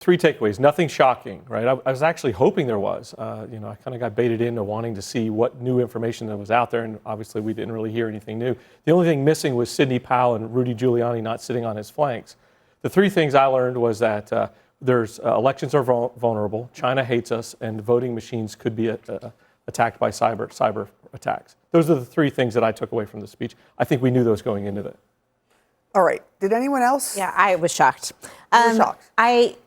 Three takeaways, nothing shocking, right? I was actually hoping there was. I kind of got baited into wanting to see what new information that was out there, and obviously we didn't really hear anything new. The only thing missing was Sidney Powell and Rudy Giuliani not sitting on his flanks. The three things I learned was that elections are vulnerable, China hates us, and voting machines could be attacked by cyber attacks. Those are the three things that I took away from the speech. I think we knew those going into it. All right. Did anyone else? Yeah, I was shocked. You were shocked.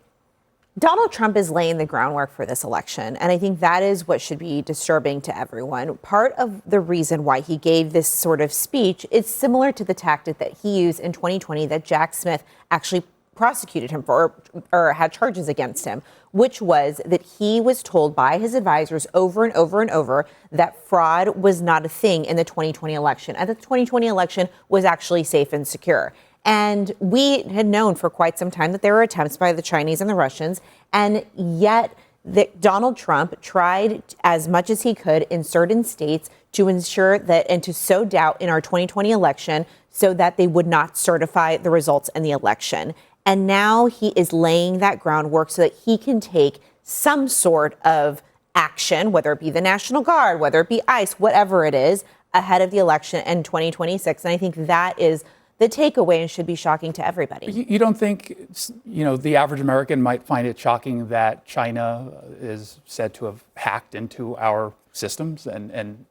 Donald Trump is laying the groundwork for this election, and I think that is what should be disturbing to everyone. Part of the reason why he gave this sort of speech is similar to the tactic that he used in 2020 that Jack Smith actually prosecuted him for or had charges against him, which was that he was told by his advisors over and over and over that fraud was not a thing in the 2020 election, and that the 2020 election was actually safe and secure. And we had known for quite some time that there were attempts by the Chinese and the Russians, and yet Donald Trump tried as much as he could in certain states to ensure that and to sow doubt in our 2020 election so that they would not certify the results in the election. And now he is laying that groundwork so that he can take some sort of action, whether it be the National Guard, whether it be ICE, whatever it is, ahead of the election in 2026. And I think that is the takeaway and should be shocking to everybody. You don't think, the average American might find it shocking that China is said to have hacked into our systems and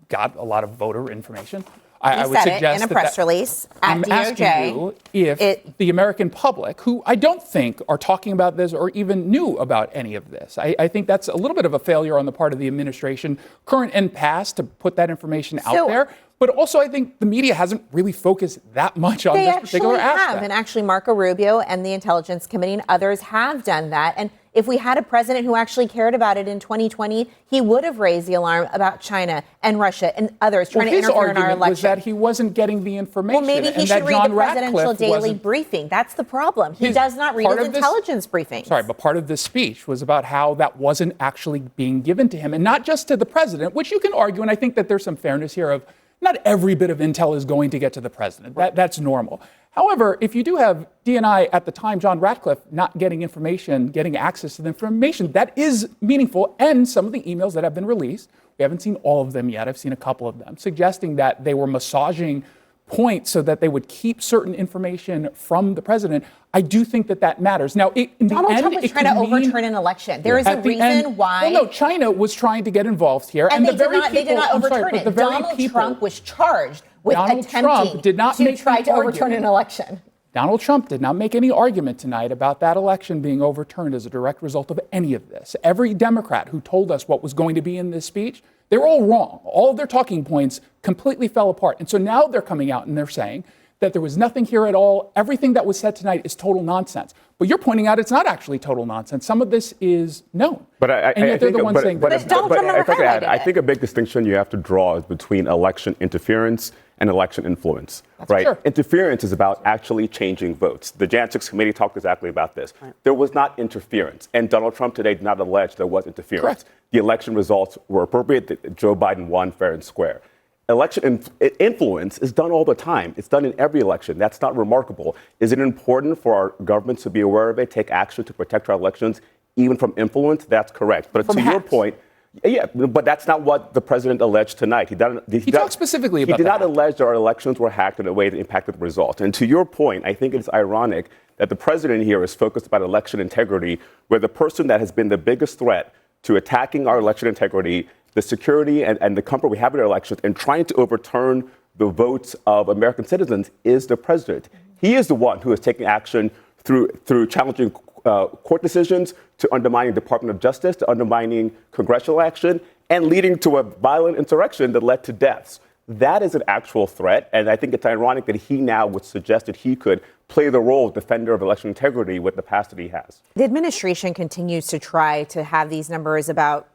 got a lot of voter information? I would suggest it in a press release at I'm DOJ. asking you if the American public, who I don't think are talking about this or even knew about any of this, I think that's a little bit of a failure on the part of the administration, current and past, to put that information out there. But also, I think the media hasn't really focused that much on this particular aspect. They actually have, and actually Marco Rubio and the Intelligence Committee and others have done that. And if we had a president who actually cared about it in 2020, he would have raised the alarm about China and Russia and others trying to interfere in our election. Was that he wasn't getting the information. Well, maybe he should read the presidential daily briefing. That's the problem. He does not read his intelligence briefings. Sorry, but part of this speech was about how that wasn't actually being given to him, and not just to the president, which you can argue, and I think that there's some fairness here of not every bit of intel is going to get to the president. That's normal. However, if you do have DNI at the time, John Ratcliffe, not getting information, getting access to the information, that is meaningful. And some of the emails that have been released, we haven't seen all of them yet. I've seen a couple of them, suggesting that they were massaging points so that they would keep certain information from the president. I do think that matters. Now, Donald Trump was trying to overturn an election. There is a reason why. Well, no, China was trying to get involved here, and they did not overturn it. Donald Trump was charged with attempting to try to overturn an election. Donald Trump did not make any argument tonight about that election being overturned as a direct result of any of this. Every Democrat who told us what was going to be in this speech, they were all wrong. All of their talking points completely fell apart. And so now they're coming out and they're saying that there was nothing here at all. Everything that was said tonight is total nonsense. But you're pointing out it's not actually total nonsense. Some of this is known. But I think if I could add, I think a big distinction you have to draw is between election interference and election influence, right? Sure. Interference is about actually changing votes. The Jan 6 committee talked exactly about this. Right. There was not interference, and Donald Trump today did not allege there was interference. Correct. The election results were appropriate. Joe Biden won fair and square. Election influence is done all the time. It's done in every election. That's not remarkable. Is it important for our government to be aware of it, take action to protect our elections, even from influence? That's correct. But to your point, yeah, but that's not what the president alleged tonight. He talked specifically about that. He did not allege that our elections were hacked in a way that impacted the result. And to your point, I think it's ironic that the president here is focused about election integrity, where the person that has been the biggest threat to attacking our election integrity, the security and the comfort we have in our elections, and trying to overturn the votes of American citizens is the president. He is the one who is taking action through challenging court decisions, to undermining Department of Justice, to undermining congressional action, and leading to a violent insurrection that led to deaths. That is an actual threat, and I think it's ironic that he now would suggest that he could play the role of defender of election integrity with the past that he has. The administration continues to try to have these numbers about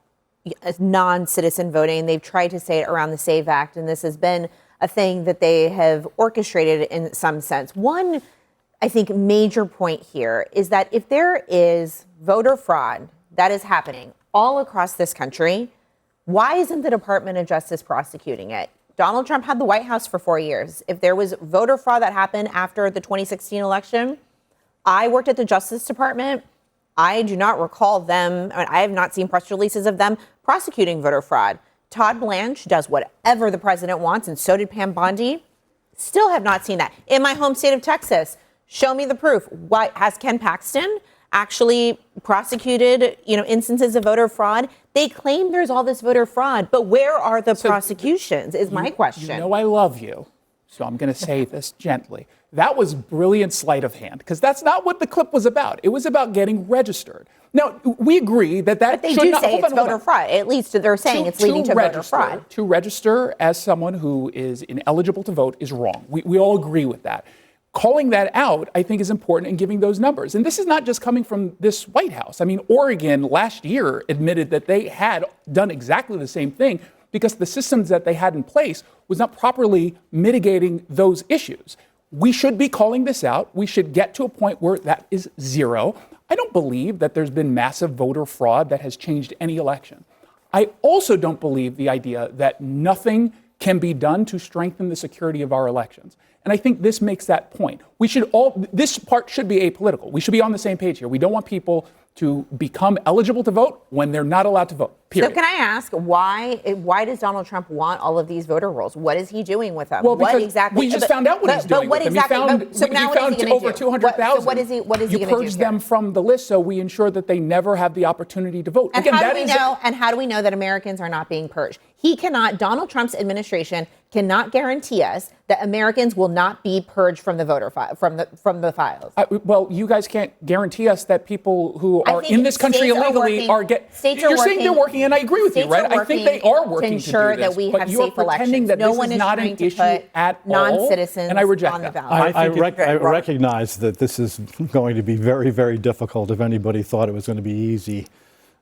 non-citizen voting. They've tried to say it around the SAVE Act, and this has been a thing that they have orchestrated in some sense. One, I think, major point here is that if there is voter fraud that is happening all across this country, why isn't the Department of Justice prosecuting it? Donald Trump had the White House for 4 years. If there was voter fraud that happened after the 2016 election, I worked at the Justice Department. I do not recall them, I have not seen press releases of them prosecuting voter fraud. Todd Blanche does whatever the president wants, and so did Pam Bondi. Still have not seen that. In my home state of Texas, show me the proof. What has Ken Paxton actually prosecuted, instances of voter fraud? They claim there's all this voter fraud, but where are the prosecutions is my question. You know I love you, so I'm going to say this gently. That was brilliant sleight of hand, because that's not what the clip was about. It was about getting registered. Now, we agree that But they should do not, say hold it's on, hold voter on. fraud. At least they're saying it's leading to voter fraud. To register as someone who is ineligible to vote is wrong. We all agree with that. Calling that out, I think, is important in giving those numbers. And this is not just coming from this White House. I mean, Oregon last year admitted that they had done exactly the same thing because the systems that they had in place was not properly mitigating those issues. We should be calling this out. We should get to a point where that is zero. I don't believe that there's been massive voter fraud that has changed any election. I also don't believe the idea that nothing can be done to strengthen the security of our elections. And I think this makes that point. This part should be apolitical. We should be on the same page here. We don't want people to become eligible to vote when they're not allowed to vote, period. So can I ask, why does Donald Trump want all of these voter rolls? What is he doing with them? Well, what because exactly? we just found out what he's doing with them. So now what is he going over to do? 200,000. So what is he going to do? You purge them from the list so we ensure that they never have the opportunity to vote. And how do we know that Americans are not being purged? Donald Trump's administration cannot guarantee us that Americans will not be purged from the voter file, from the files. Well, you guys can't guarantee us that people who are in this country illegally You're saying they're working, and I agree with you, right? I think they are working to ensure do this, that we but have you are safe pretending elections. that No this one is not an trying to issue put at all, non-citizens and I reject on the that. ballot. I recognize that this is going to be very, very difficult. If anybody thought it was going to be easy,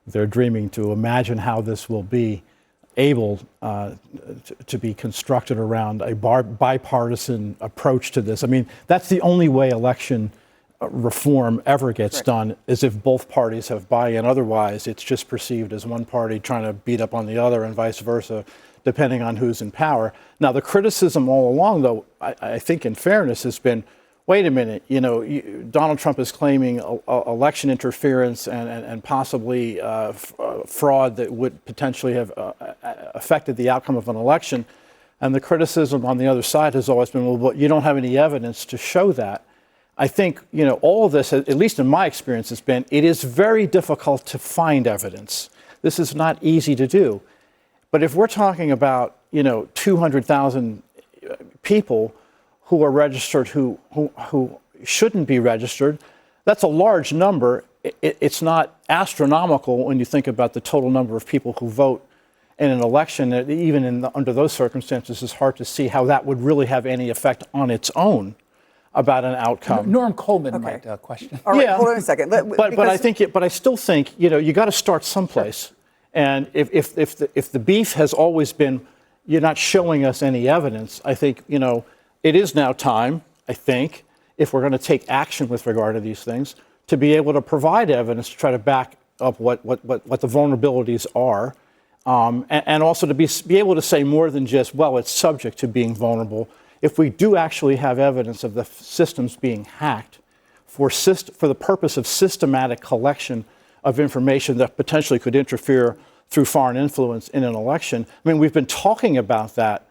they're dreaming to imagine how this will be able to be constructed around a bipartisan approach to this. I mean, that's the only way election reform ever gets done, is if both parties have buy-in. Otherwise, it's just perceived as one party trying to beat up on the other and vice versa, depending on who's in power. Now, the criticism all along, though, I think in fairness, has been, wait a minute, Donald Trump is claiming election interference and possibly fraud that would potentially have affected the outcome of an election. And the criticism on the other side has always been, well, but you don't have any evidence to show that. I think, all of this, at least in my experience, has been, it is very difficult to find evidence. This is not easy to do. But if we're talking about, 200,000 people who are registered who shouldn't be registered, that's a large number. It's not astronomical when you think about the total number of people who vote in an election. Even under those circumstances, it's hard to see how that would really have any effect on its own about an outcome. Norm Coleman might question. All right, hold on a second. But I still think you got to start someplace. And if the beef has always been, you're not showing us any evidence, I think it is now time, I think, if we're going to take action with regard to these things, to be able to provide evidence to try to back up what the vulnerabilities are, and also to be able to say more than just, well, it's subject to being vulnerable. If we do actually have evidence of the systems being hacked for the purpose of systematic collection of information that potentially could interfere through foreign influence in an election, I mean, we've been talking about that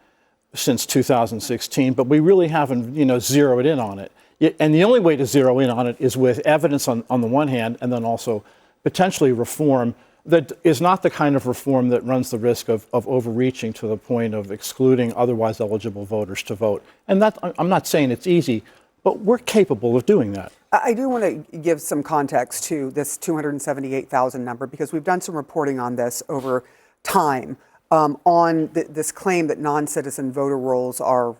since 2016, but we really haven't, zeroed in on it. And the only way to zero in on it is with evidence on the one hand, and then also potentially reform that is not the kind of reform that runs the risk of overreaching to the point of excluding otherwise eligible voters to vote. And that, I'm not saying it's easy, but we're capable of doing that. I do want to give some context to this 278,000 number, because we've done some reporting on this over time. On this claim that non-citizen voter rolls are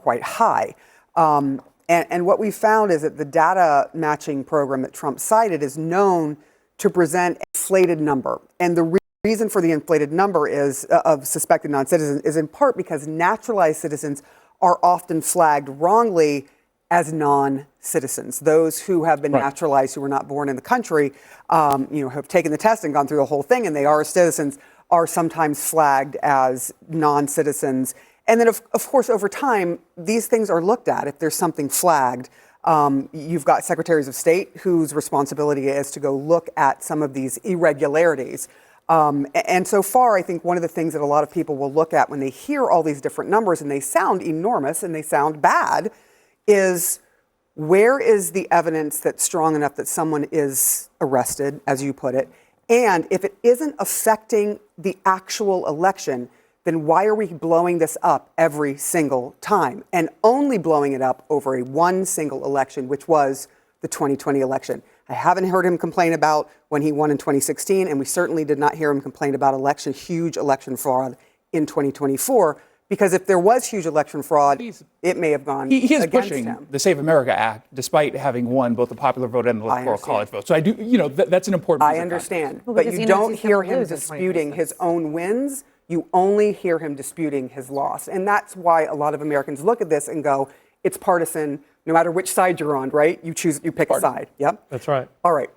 quite high. And what we found is that the data matching program that Trump cited is known to present an inflated number. And the reason for the inflated number of suspected non-citizens is in part because naturalized citizens are often flagged wrongly as non-citizens. Those who have been naturalized, who were not born in the country, have taken the test and gone through the whole thing, and they are citizens, are sometimes flagged as non-citizens. And then, of course, over time, these things are looked at if there's something flagged. You've got secretaries of state whose responsibility is to go look at some of these irregularities. And so far, I think one of the things that a lot of people will look at when they hear all these different numbers and they sound enormous and they sound bad is where is the evidence that's strong enough that someone is arrested, as you put it? And if it isn't affecting the actual election, then why are we blowing this up every single time and only blowing it up over one single election, which was the 2020 election? I haven't heard him complain about when he won in 2016, and we certainly did not hear him complain about huge election fraud in 2024. Because if there was huge election fraud, it may have gone He is against pushing him. the Save America Act, despite having won both the popular vote and the electoral college vote. So I do, that's an important piece I of understand, Well, but because you he knows don't he's gonna hear him lose in disputing 2026. his own wins. You only hear him disputing his loss. And that's why a lot of Americans look at this and go, it's partisan, no matter which side you're on, right? You pick a side. Yep. That's right. All right.